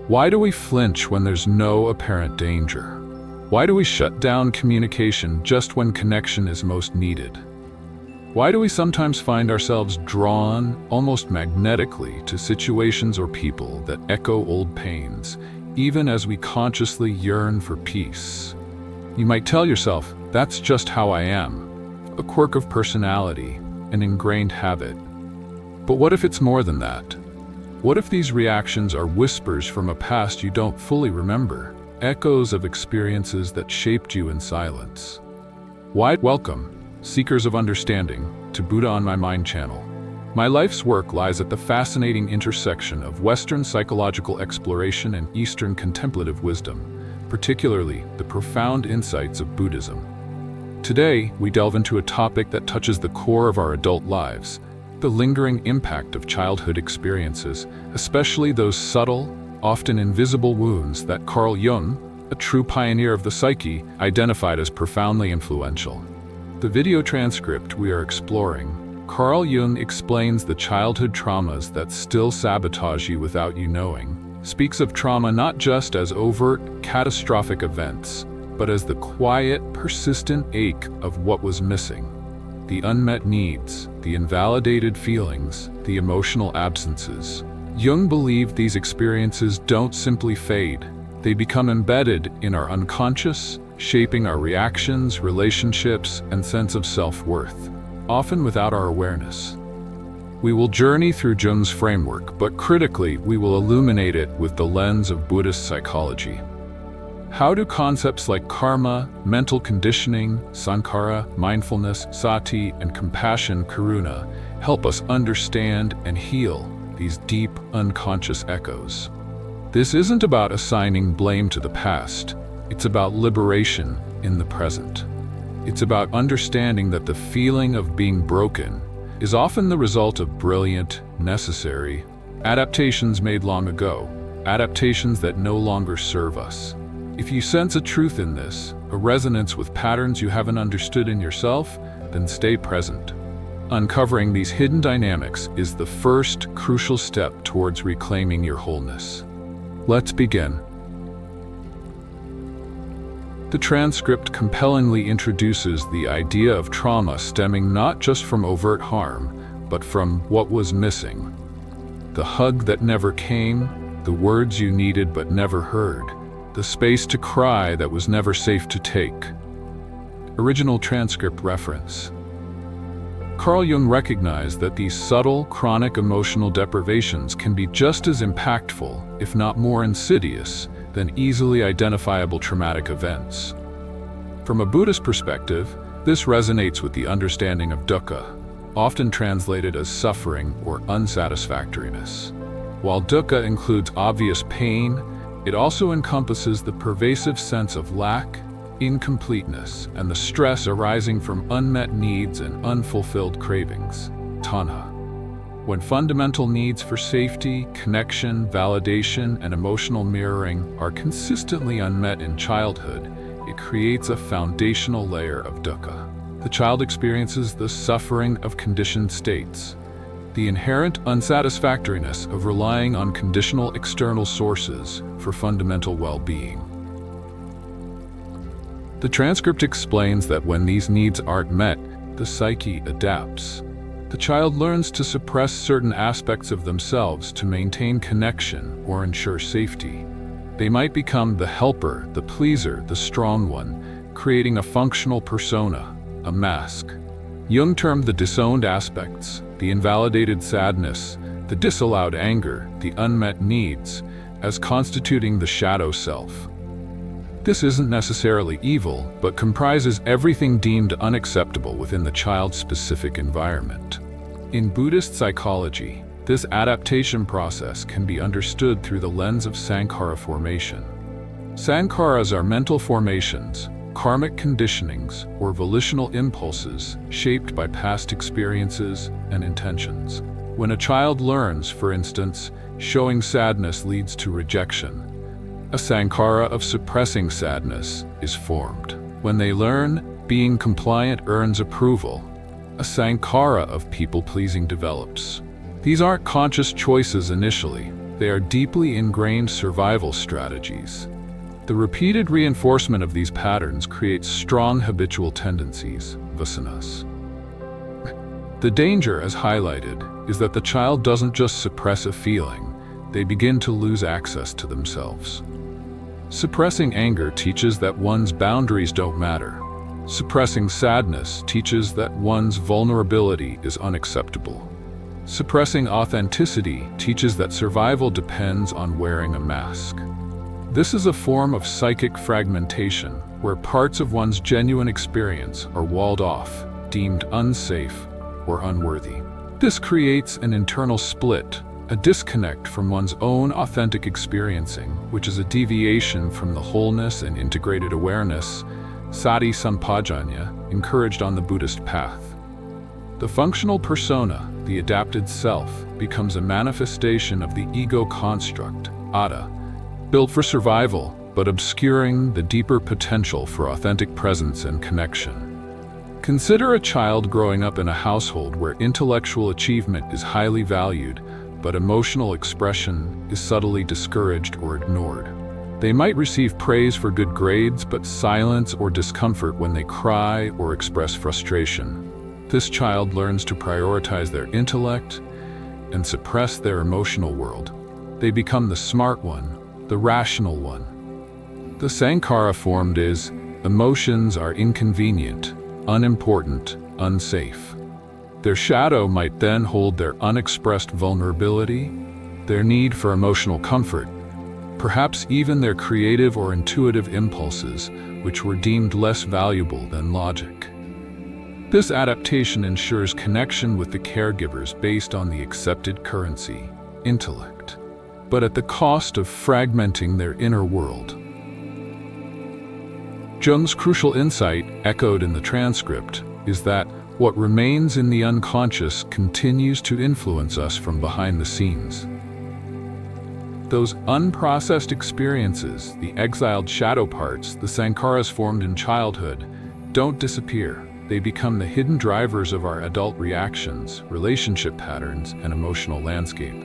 Why do we flinch when there's no apparent danger? Why do we shut down communication just when connection is most needed? Why do we sometimes find ourselves drawn, almost magnetically, to situations or people that echo old pains, even as we consciously yearn for peace? You might tell yourself, that's just how I am, a quirk of personality, an ingrained habit. But what if it's more than that? What if these reactions are whispers from a past you don't fully remember, echoes of experiences that shaped you in silence? Welcome, seekers of understanding, to Buddha on My Mind channel. My life's work lies at the fascinating intersection of Western psychological exploration and Eastern contemplative wisdom, particularly the profound insights of Buddhism. Today, we delve into a topic that touches the core of our adult lives, the lingering impact of childhood experiences, especially those subtle, often invisible wounds that Carl Jung, a true pioneer of the psyche, identified as profoundly influential. The video transcript we are exploring, Carl Jung explains the childhood traumas that still sabotage you without you knowing, speaks of trauma not just as overt, catastrophic events, but as the quiet, persistent ache of what was missing. The unmet needs, the invalidated feelings, the emotional absences. Jung believed these experiences don't simply fade. They become embedded in our unconscious, shaping our reactions, relationships, and sense of self-worth, often without our awareness. We will journey through Jung's framework, but critically, we will illuminate it with the lens of Buddhist psychology. How do concepts like karma, mental conditioning, sankhara, mindfulness, sati, and compassion, karuna, help us understand and heal these deep, unconscious echoes? This isn't about assigning blame to the past. It's about liberation in the present. It's about understanding that the feeling of being broken is often the result of brilliant, necessary adaptations made long ago, adaptations that no longer serve us. If you sense a truth in this, a resonance with patterns you haven't understood in yourself, then stay present. Uncovering these hidden dynamics is the first crucial step towards reclaiming your wholeness. Let's begin. The transcript compellingly introduces the idea of trauma stemming not just from overt harm, but from what was missing. The hug that never came, the words you needed but never heard, the space to cry that was never safe to take. Original transcript reference. Carl Jung recognized that these subtle, chronic emotional deprivations can be just as impactful, if not more insidious, than easily identifiable traumatic events. From a Buddhist perspective, this resonates with the understanding of dukkha, often translated as suffering or unsatisfactoriness. While dukkha includes obvious pain, it also encompasses the pervasive sense of lack, incompleteness, and the stress arising from unmet needs and unfulfilled cravings, tanha. When fundamental needs for safety, connection, validation, and emotional mirroring are consistently unmet in childhood, it creates a foundational layer of dukkha. The child experiences the suffering of conditioned states, the inherent unsatisfactoriness of relying on conditional external sources for fundamental well-being. The transcript explains that when these needs aren't met, the psyche adapts. The child learns to suppress certain aspects of themselves to maintain connection or ensure safety. They might become the helper, the pleaser, the strong one, creating a functional persona, a mask. Jung termed the disowned aspects, the invalidated sadness, the disallowed anger, the unmet needs, as constituting the shadow self. This isn't necessarily evil, but comprises everything deemed unacceptable within the child's specific environment. In Buddhist psychology, this adaptation process can be understood through the lens of sankhara formation. Sankharas are mental formations, karmic conditionings, or volitional impulses shaped by past experiences and intentions. When a child learns, for instance, showing sadness leads to rejection, a sankhara of suppressing sadness is formed. When they learn being compliant earns approval, a sankhara of people-pleasing develops. These aren't conscious choices initially. They are deeply ingrained survival strategies. The repeated reinforcement of these patterns creates strong habitual tendencies, vasanas. The danger, as highlighted, is that the child doesn't just suppress a feeling, they begin to lose access to themselves. Suppressing anger teaches that one's boundaries don't matter. Suppressing sadness teaches that one's vulnerability is unacceptable. Suppressing authenticity teaches that survival depends on wearing a mask. This is a form of psychic fragmentation, where parts of one's genuine experience are walled off, deemed unsafe or unworthy. This creates an internal split, a disconnect from one's own authentic experiencing, which is a deviation from the wholeness and integrated awareness sati sampajanya encouraged on the Buddhist path. The functional persona, the adapted self, becomes a manifestation of the ego construct, atta, built for survival, but obscuring the deeper potential for authentic presence and connection. Consider a child growing up in a household where intellectual achievement is highly valued, but emotional expression is subtly discouraged or ignored. They might receive praise for good grades, but silence or discomfort when they cry or express frustration. This child learns to prioritize their intellect and suppress their emotional world. They become the smart one, the rational one. The sankhara formed is, emotions are inconvenient, unimportant, unsafe. Their shadow might then hold their unexpressed vulnerability, their need for emotional comfort, perhaps even their creative or intuitive impulses, which were deemed less valuable than logic. This adaptation ensures connection with the caregivers based on the accepted currency, intellect, but at the cost of fragmenting their inner world. Jung's crucial insight, echoed in the transcript, is that what remains in the unconscious continues to influence us from behind the scenes. Those unprocessed experiences, the exiled shadow parts, the sankharas formed in childhood, don't disappear. They become the hidden drivers of our adult reactions, relationship patterns, and emotional landscape.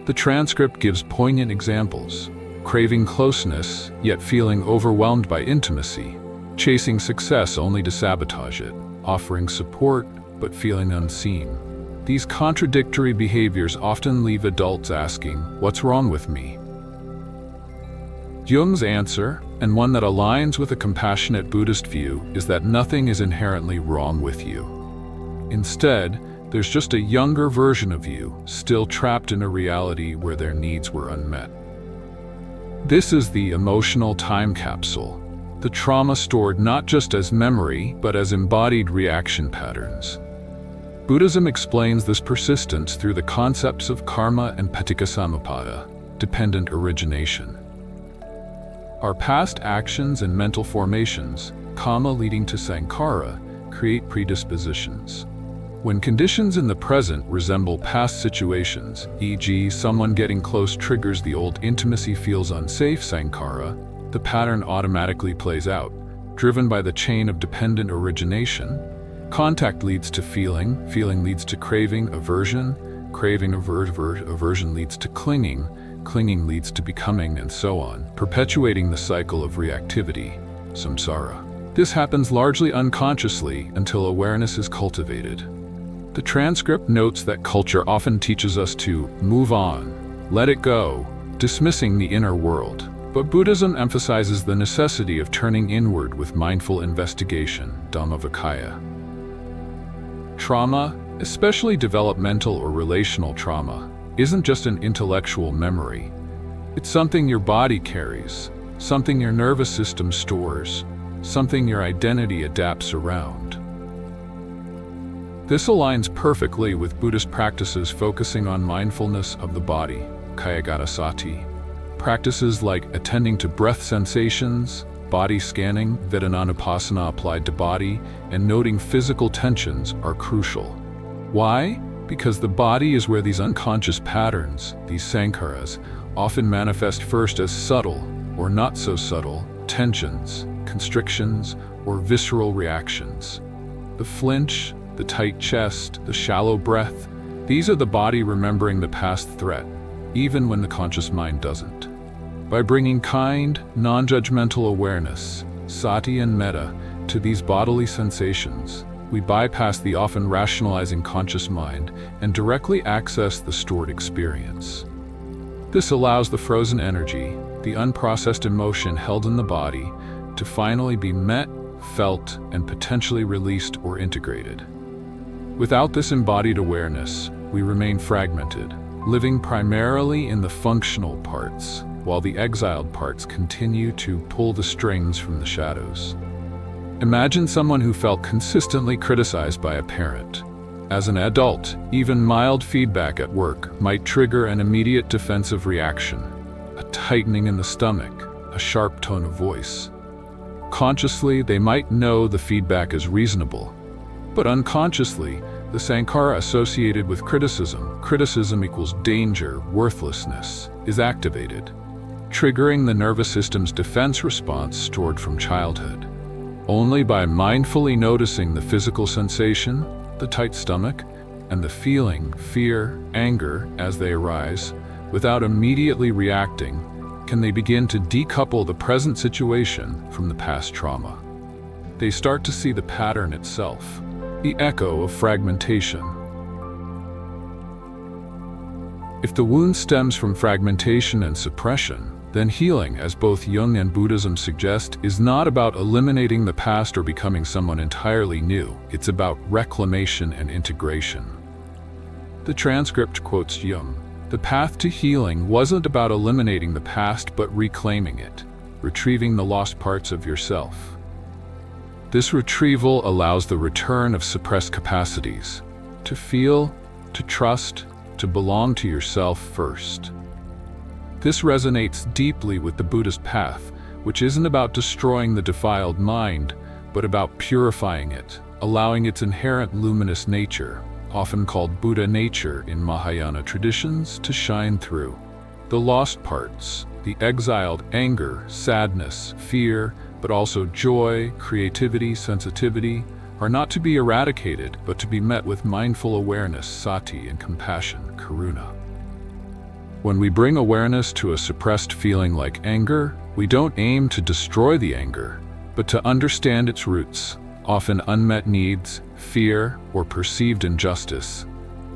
The transcript gives poignant examples: craving closeness, yet feeling overwhelmed by intimacy, chasing success only to sabotage it, offering support, but feeling unseen. These contradictory behaviors often leave adults asking, "What's wrong with me?" Jung's answer, and one that aligns with a compassionate Buddhist view, is that nothing is inherently wrong with you. Instead, there's just a younger version of you, still trapped in a reality where their needs were unmet. This is the emotional time capsule, the trauma stored not just as memory, but as embodied reaction patterns. Buddhism explains this persistence through the concepts of karma and paticcasamuppada, dependent origination. Our past actions and mental formations, karma leading to sankhara, create predispositions. When conditions in the present resemble past situations, e.g., someone getting close triggers the old intimacy feels unsafe sankhara, the pattern automatically plays out, driven by the chain of dependent origination. Contact leads to feeling, feeling leads to craving, aversion, craving, aversion leads to clinging, clinging leads to becoming, and so on, perpetuating the cycle of reactivity, samsara. This happens largely unconsciously until awareness is cultivated. The transcript notes that culture often teaches us to move on, let it go, dismissing the inner world. But Buddhism emphasizes the necessity of turning inward with mindful investigation, Dhammavicaya. Trauma, especially developmental or relational trauma, isn't just an intellectual memory. It's something your body carries, something your nervous system stores, something your identity adapts around. This aligns perfectly with Buddhist practices focusing on mindfulness of the body, Kayagata Sati. Practices like attending to breath sensations, body scanning, Vedananupasana applied to body, and noting physical tensions are crucial. Why? Because the body is where these unconscious patterns, these sankharas, often manifest first as subtle, or not so subtle, tensions, constrictions, or visceral reactions. The flinch, the tight chest, the shallow breath, these are the body remembering the past threat. even when the conscious mind doesn't. By bringing kind, non-judgmental awareness, sati and metta, to these bodily sensations, we bypass the often rationalizing conscious mind and directly access the stored experience. This allows the frozen energy, the unprocessed emotion held in the body, to finally be met, felt, and potentially released or integrated. Without this embodied awareness, we remain fragmented, living primarily in the functional parts, while the exiled parts continue to pull the strings from the shadows. Imagine someone who felt consistently criticized by a parent. As an adult, even mild feedback at work might trigger an immediate defensive reaction, a tightening in the stomach, a sharp tone of voice. Consciously, they might know the feedback is reasonable, but unconsciously, the sankhara associated with criticism equals danger, worthlessness, is activated, triggering the nervous system's defense response stored from childhood. Only by mindfully noticing the physical sensation, the tight stomach, and the feeling, fear, anger, as they arise, without immediately reacting, can they begin to decouple the present situation from the past trauma. They start to see the pattern itself, the echo of fragmentation. If the wound stems from fragmentation and suppression, then healing, as both Jung and Buddhism suggest, is not about eliminating the past or becoming someone entirely new. It's about reclamation and integration. The transcript quotes Jung: "The path to healing wasn't about eliminating the past but reclaiming it, retrieving the lost parts of yourself." This retrieval allows the return of suppressed capacities, to feel, to trust, to belong to yourself first. This resonates deeply with the Buddhist path, which isn't about destroying the defiled mind, but about purifying it, allowing its inherent luminous nature, often called Buddha nature in Mahayana traditions, to shine through. The lost parts, the exiled anger, sadness, fear, but also joy, creativity, sensitivity, are not to be eradicated, but to be met with mindful awareness, sati, and compassion, karuna. When we bring awareness to a suppressed feeling like anger, we don't aim to destroy the anger, but to understand its roots, often unmet needs, fear, or perceived injustice,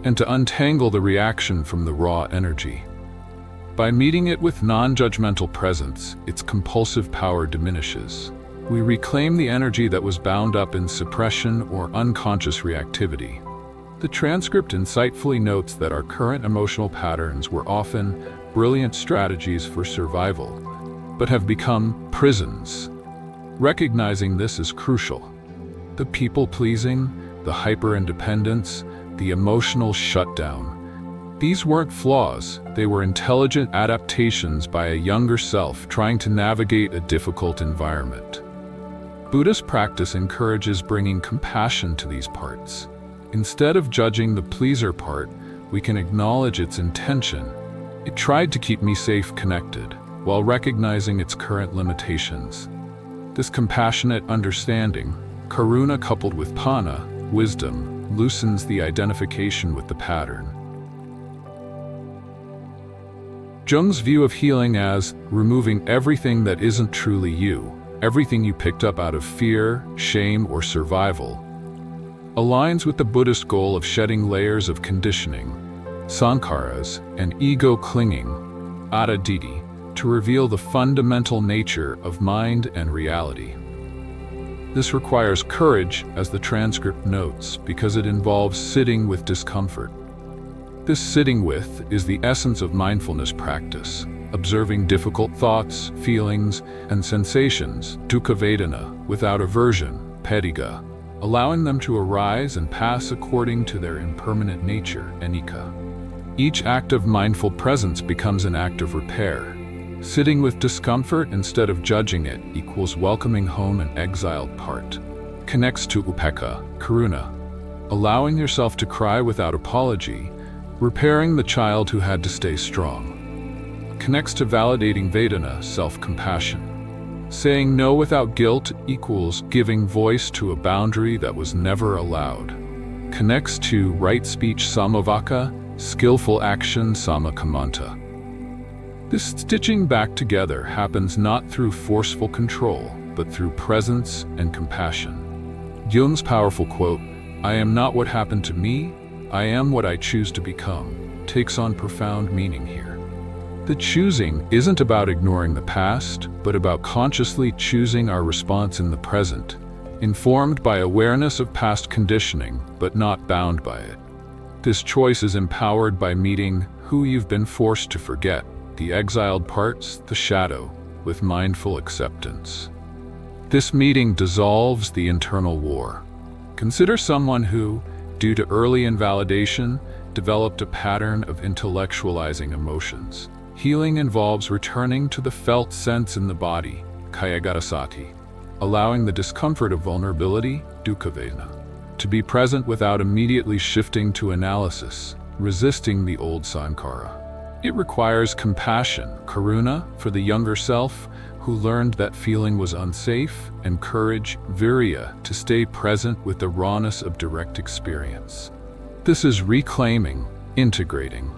and to untangle the reaction from the raw energy. By meeting it with non-judgmental presence, its compulsive power diminishes. We reclaim the energy that was bound up in suppression or unconscious reactivity. The transcript insightfully notes that our current emotional patterns were often brilliant strategies for survival, but have become prisons. Recognizing this is crucial. The people-pleasing, the hyper-independence, the emotional shutdown. These weren't flaws, they were intelligent adaptations by a younger self trying to navigate a difficult environment. Buddhist practice encourages bringing compassion to these parts. Instead of judging the pleaser part, we can acknowledge its intention. It tried to keep me safe connected, while recognizing its current limitations. This compassionate understanding, karuna coupled with panna, wisdom, loosens the identification with the pattern. Jung's view of healing as removing everything that isn't truly you, everything you picked up out of fear, shame, or survival, aligns with the Buddhist goal of shedding layers of conditioning, sankharas, and ego clinging, attha-ditthi, to reveal the fundamental nature of mind and reality. This requires courage, as the transcript notes, because it involves sitting with discomfort. This sitting with is the essence of mindfulness practice, observing difficult thoughts, feelings, and sensations, dukkha vedana, without aversion, patigha, allowing them to arise and pass according to their impermanent nature, anicca. Each act of mindful presence becomes an act of repair. Sitting with discomfort instead of judging it equals welcoming home an exiled part. Connects to upekkha, karuna, allowing yourself to cry without apology, repairing the child who had to stay strong. Connects to validating vedana, self-compassion. Saying no without guilt equals giving voice to a boundary that was never allowed. Connects to right speech samavaka, skillful action samakamanta. This stitching back together happens not through forceful control, but through presence and compassion. Jung's powerful quote, "I am not what happened to me, I am what I choose to become," takes on profound meaning here. The choosing isn't about ignoring the past, but about consciously choosing our response in the present, informed by awareness of past conditioning, but not bound by it. This choice is empowered by meeting who you've been forced to forget, the exiled parts, the shadow, with mindful acceptance. This meeting dissolves the internal war. Consider someone who, due to early invalidation, developed a pattern of intellectualizing emotions. Healing involves returning to the felt sense in the body, kayagarasati, allowing the discomfort of vulnerability, dukkha-vedana, to be present without immediately shifting to analysis, resisting the old sankara. It requires compassion, karuna, for the younger self who learned that feeling was unsafe, and courage, virya, to stay present with the rawness of direct experience. This is reclaiming, integrating.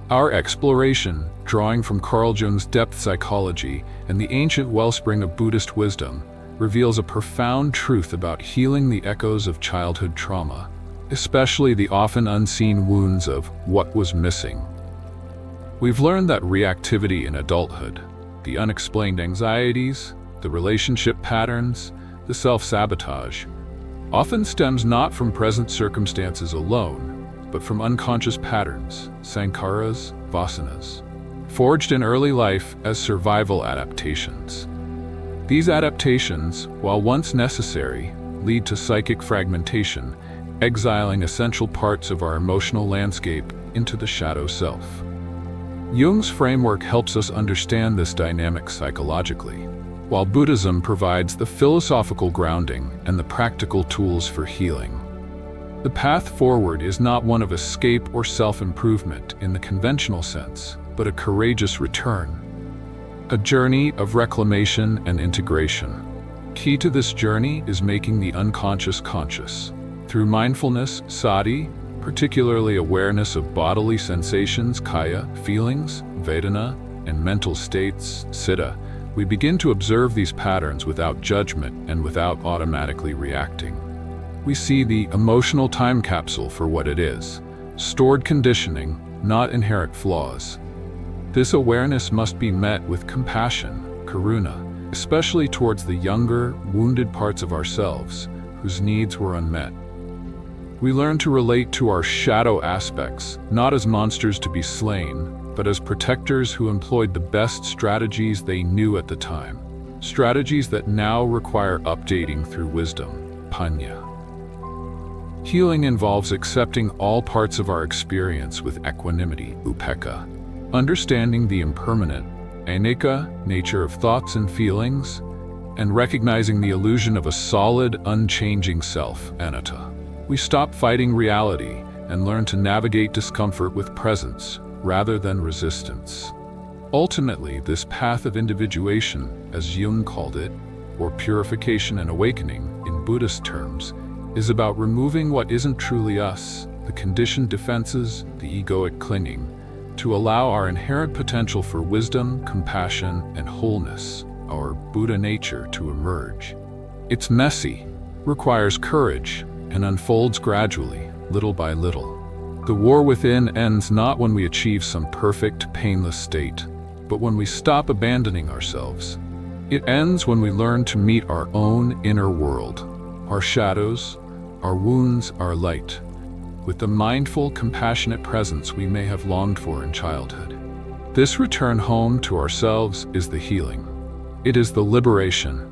Our exploration, drawing from Carl Jung's depth psychology and the ancient wellspring of Buddhist wisdom, reveals a profound truth about healing the echoes of childhood trauma, especially the often unseen wounds of what was missing. We've learned that reactivity in adulthood, the unexplained anxieties, the relationship patterns, the self-sabotage, often stems not from present circumstances alone, but from unconscious patterns, sankaras, vasanas, forged in early life as survival adaptations. These adaptations, while once necessary, lead to psychic fragmentation, exiling essential parts of our emotional landscape into the shadow self. Jung's framework helps us understand this dynamic psychologically, while Buddhism provides the philosophical grounding and the practical tools for healing. The path forward is not one of escape or self-improvement in the conventional sense, but a courageous return, a journey of reclamation and integration. Key to this journey is making the unconscious conscious. Through mindfulness, sati, particularly awareness of bodily sensations, kaya, feelings, vedana, and mental states, citta, we begin to observe these patterns without judgment and without automatically reacting. We see the emotional time capsule for what it is, stored conditioning, not inherent flaws. This awareness must be met with compassion, karuna, especially towards the younger, wounded parts of ourselves whose needs were unmet. We learn to relate to our shadow aspects, not as monsters to be slain, but as protectors who employed the best strategies they knew at the time, strategies that now require updating through wisdom, panya. Healing involves accepting all parts of our experience with equanimity, upekkha, understanding the impermanent, anicca, nature of thoughts and feelings, and recognizing the illusion of a solid, unchanging self, anatta. We stop fighting reality and learn to navigate discomfort with presence rather than resistance. Ultimately, this path of individuation, as Jung called it, or purification and awakening in Buddhist terms, is about removing what isn't truly us, the conditioned defenses, the egoic clinging, to allow our inherent potential for wisdom, compassion, and wholeness, our Buddha nature, to emerge. It's messy, requires courage, and unfolds gradually, little by little. The war within ends not when we achieve some perfect, painless state, but when we stop abandoning ourselves. It ends when we learn to meet our own inner world, our shadows, our wounds, our light, with the mindful, compassionate presence we may have longed for in childhood. This return home to ourselves is the healing. It is the liberation,